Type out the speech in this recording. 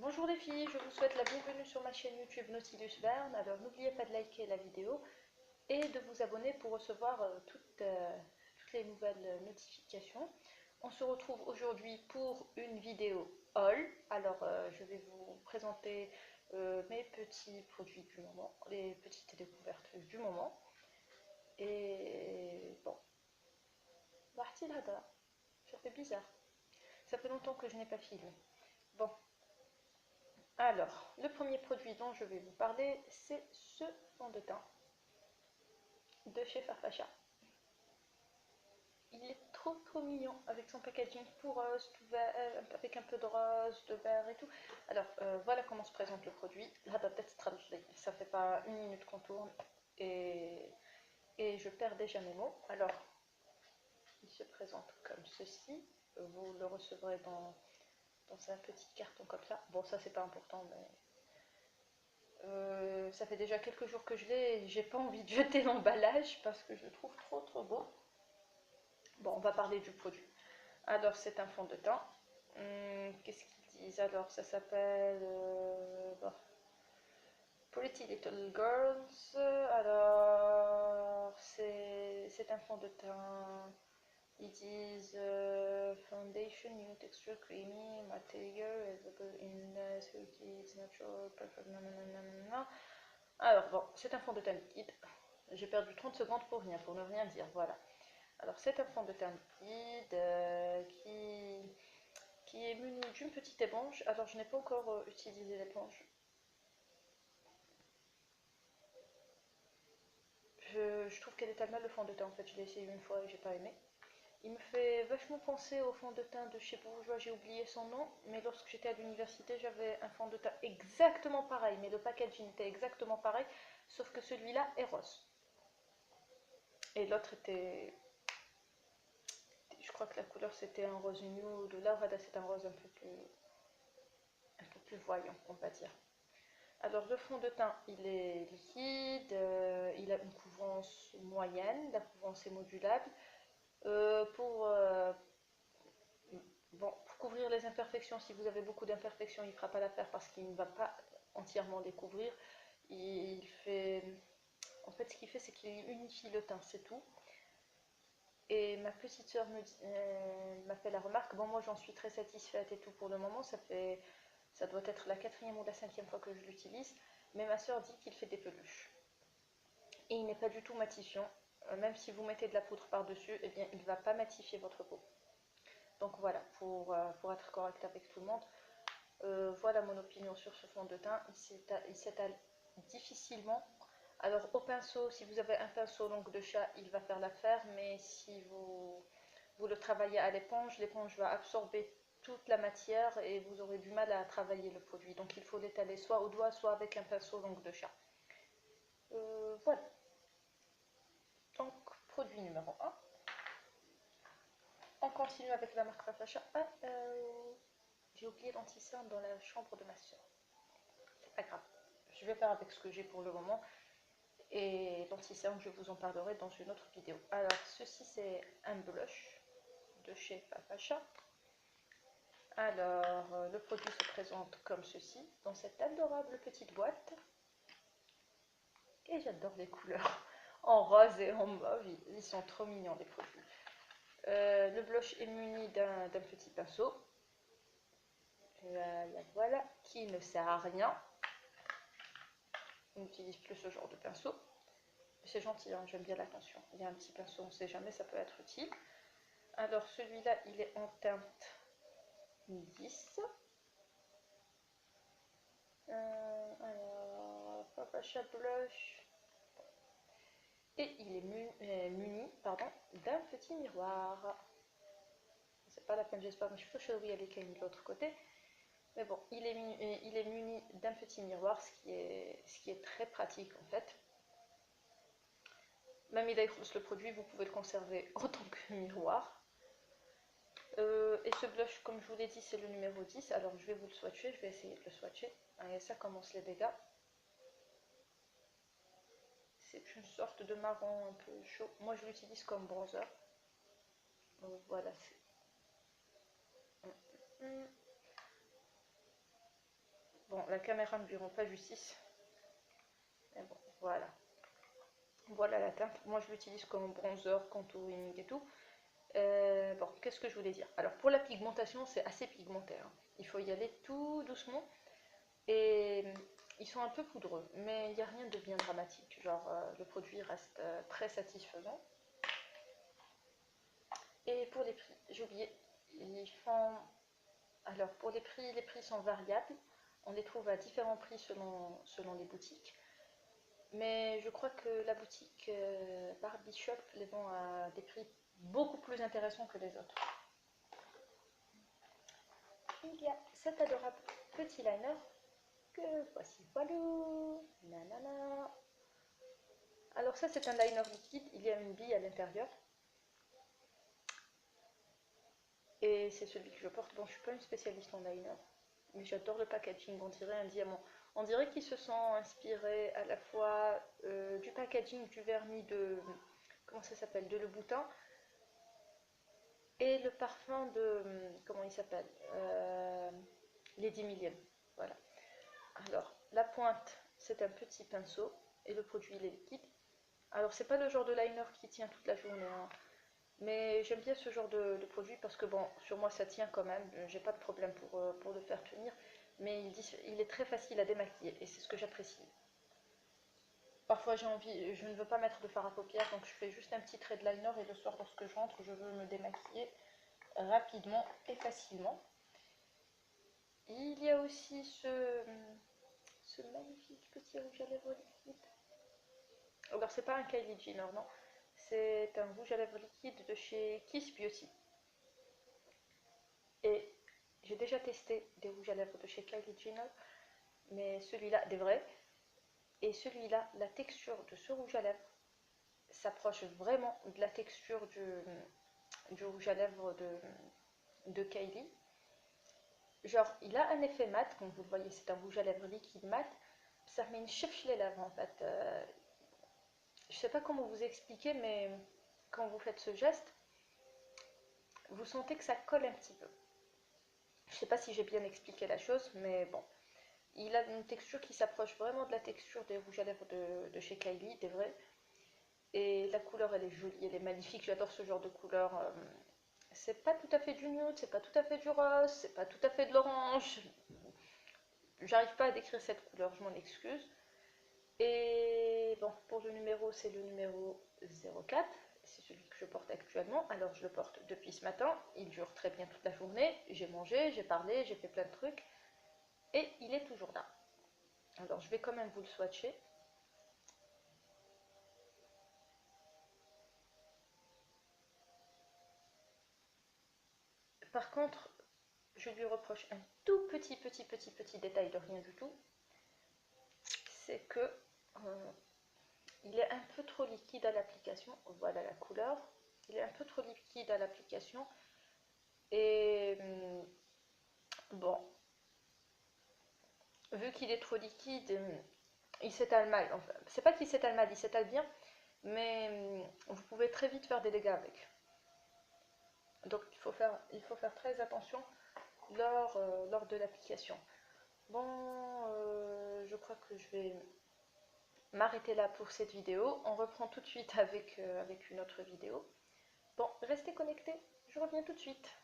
Bonjour les filles, je vous souhaite la bienvenue sur ma chaîne YouTube Nautilus Verne. Alors n'oubliez pas de liker la vidéo et de vous abonner pour recevoir toutes les nouvelles notifications. On se retrouve aujourd'hui pour une vidéo haul. Alors je vais vous présenter mes petits produits du moment, les petites découvertes du moment. Et bon, Marty Lada, ça fait bizarre. Ça fait longtemps que je n'ai pas filmé. Bon. Alors, le premier produit dont je vais vous parler, c'est ce fond de teint de chez Farfasha. Il est trop mignon avec son packaging tout rose, tout vert, avec un peu de rose, de vert et tout. Alors, voilà comment se présente le produit. Ça fait pas une minute qu'on tourne et je perds déjà mes mots. Alors, il se présente comme ceci. Vous le recevrez dans un petit carton comme ça. Bon, ça c'est pas important, mais ça fait déjà quelques jours que je l'ai et j'ai pas envie de jeter l'emballage parce que je le trouve trop beau. Bon, on va parler du produit. Alors, c'est un fond de teint. Qu'est-ce qu'ils disent? Alors, ça s'appelle Pretty Little Girls. Alors, c'est un fond de teint. Ils disent foundation, new texture, creamy, material, available in 30 natural, perfect, nanana. Alors bon, c'est un fond de teint liquide. J'ai perdu 30 secondes pour ne rien dire, voilà. Alors c'est un fond de teint liquide qui est muni d'une petite éponge. Alors je n'ai pas encore utilisé l'éponge. Je trouve qu'elle étale mal le fond de teint en fait, je l'ai essayé une fois et j'ai pas aimé. Il me fait vachement penser au fond de teint de chez Bourjois, j'ai oublié son nom, mais lorsque j'étais à l'université, j'avais un fond de teint exactement pareil, mais le packaging était exactement pareil, sauf que celui-là est rose. Et l'autre était... Je crois que la couleur c'était un rose nude, là c'est un rose un peu plus voyant, on va dire. Alors le fond de teint, il est liquide, il a une couvrance moyenne, la couvrance est modulable. Bon, pour couvrir les imperfections, si vous avez beaucoup d'imperfections, il ne fera pas l'affaire parce qu'il ne va pas entièrement les couvrir. En fait, ce qu'il fait, c'est qu'il unifie le teint, c'est tout. Et ma petite soeur m'a fait la remarque. Bon, moi, j'en suis très satisfaite et tout pour le moment. Ça doit être la 4e ou la 5e fois que je l'utilise. Mais ma soeur dit qu'il fait des peluches. Et il n'est pas du tout matifiant. Même si vous mettez de la poudre par-dessus, eh bien, il ne va pas matifier votre peau. Donc voilà, pour être correct avec tout le monde, voilà mon opinion sur ce fond de teint. Il s'étale difficilement. Alors au pinceau, si vous avez un pinceau langue de chat, il va faire l'affaire, mais si vous le travaillez à l'éponge, l'éponge va absorber toute la matière et vous aurez du mal à travailler le produit. Donc il faut l'étaler soit au doigt, soit avec un pinceau langue de chat. Voilà. Donc produit numéro 1. On continue avec la marque Farfasha. J'ai oublié l'anti-cerne dans la chambre de ma soeur. C'est pas grave. Je vais faire avec ce que j'ai pour le moment. Et l'anti-cerne, je vous en parlerai dans une autre vidéo. Alors, ceci, c'est un blush de chez Farfasha. Alors, le produit se présente comme ceci, dans cette adorable petite boîte. Et j'adore les couleurs en rose et en mauve. Ils sont trop mignons, les produits. Le blush est muni d'un petit pinceau. Voilà, qui ne sert à rien. On n'utilise plus ce genre de pinceau. C'est gentil, hein, j'aime bien l'attention. Il y a un petit pinceau, on ne sait jamais, ça peut être utile. Alors celui-là, il est en teinte 10. Alors, Farfasha Blush. Et il est muni d'un petit miroir. C'est pas la peine, j'espère, mais je suis pas sûre où il y a les cailloux de l'autre côté. Mais bon, il est muni d'un petit miroir, ce qui est très pratique en fait. Même il écrase le produit, vous pouvez le conserver en tant que miroir. Et ce blush, comme je vous l'ai dit, c'est le numéro 10. Alors je vais vous le swatcher, je vais essayer de le swatcher. Et ça commence les dégâts. C'est une sorte de marron un peu chaud. Moi je l'utilise comme bronzer. Voilà. Bon, la caméra ne lui rend pas justice. Mais bon, voilà. Voilà la teinte. Moi, je l'utilise comme bronzer, contouring et tout. Bon, qu'est-ce que je voulais dire? Alors, pour la pigmentation, c'est assez pigmenté, hein. Il faut y aller tout doucement. Et ils sont un peu poudreux, mais il n'y a rien de bien dramatique. Genre, le produit reste très satisfaisant. Et pour les prix, j'ai oublié, ils font... Alors, pour les prix sont variables. On les trouve à différents prix selon les boutiques. Mais je crois que la boutique Barbie Shop les vend à des prix beaucoup plus intéressants que les autres. Il y a cet adorable petit liner que voici. Voilà. Nanana. Alors ça c'est un liner liquide, il y a une bille à l'intérieur. Et c'est celui que je porte. Bon, je suis pas une spécialiste en liner, mais j'adore le packaging, on dirait un diamant. On dirait qu'ils se sont inspirés à la fois du packaging du vernis de... Comment ça s'appelle? De Le Boutin. Et le parfum de... Comment il s'appelle? Lady Million. Voilà. Alors, la pointe, c'est un petit pinceau. Et le produit, il est liquide. Alors, c'est pas le genre de liner qui tient toute la journée, hein. Mais j'aime bien ce genre de produit parce que, bon, sur moi, ça tient quand même. J'ai pas de problème pour le faire tenir. Mais il est très facile à démaquiller. Et c'est ce que j'apprécie. Parfois, j'ai envie... Je ne veux pas mettre de fard à paupières. Donc, je fais juste un petit trait de liner. Et le soir, lorsque je rentre, je veux me démaquiller rapidement et facilement. Il y a aussi ce magnifique petit rouge à lèvres liquide. Alors c'est pas un Kylie Jenner, non, c'est un rouge à lèvres liquide de chez Kiss Beauty. Et j'ai déjà testé des rouges à lèvres de chez Kylie Jenner, mais celui-là, des vrais. Et celui-là, la texture de ce rouge à lèvres s'approche vraiment de la texture du rouge à lèvres de Kylie. Genre, il a un effet mat, comme vous le voyez, c'est un rouge à lèvres liquide mat. Ça met une chefche les lèvres en fait. Je sais pas comment vous expliquer, mais quand vous faites ce geste, vous sentez que ça colle un petit peu. Je sais pas si j'ai bien expliqué la chose, mais bon. Il a une texture qui s'approche vraiment de la texture des rouges à lèvres de chez Kylie, des vrais. Et la couleur, elle est jolie, elle est magnifique. J'adore ce genre de couleur. C'est pas tout à fait du nude, c'est pas tout à fait du rose, c'est pas tout à fait de l'orange. J'arrive pas à décrire cette couleur, je m'en excuse. Et bon, pour le numéro, c'est le numéro 04. C'est celui que je porte actuellement. Alors, je le porte depuis ce matin. Il dure très bien toute la journée. J'ai mangé, j'ai parlé, j'ai fait plein de trucs. Et il est toujours là. Alors, je vais quand même vous le swatcher. Par contre, je lui reproche un tout petit détail de rien du tout. C'est que il est un peu trop liquide à l'application. Voilà la couleur. Il est un peu trop liquide à l'application. Et bon, vu qu'il est trop liquide, il s'étale mal. Enfin, c'est pas qu'il s'étale mal, il s'étale bien, mais vous pouvez très vite faire des dégâts avec. Donc il faut faire très attention lors de l'application. Bon, je crois que je vais m'arrêter là pour cette vidéo. On reprend tout de suite avec une autre vidéo. Bon, restez connectés, je reviens tout de suite.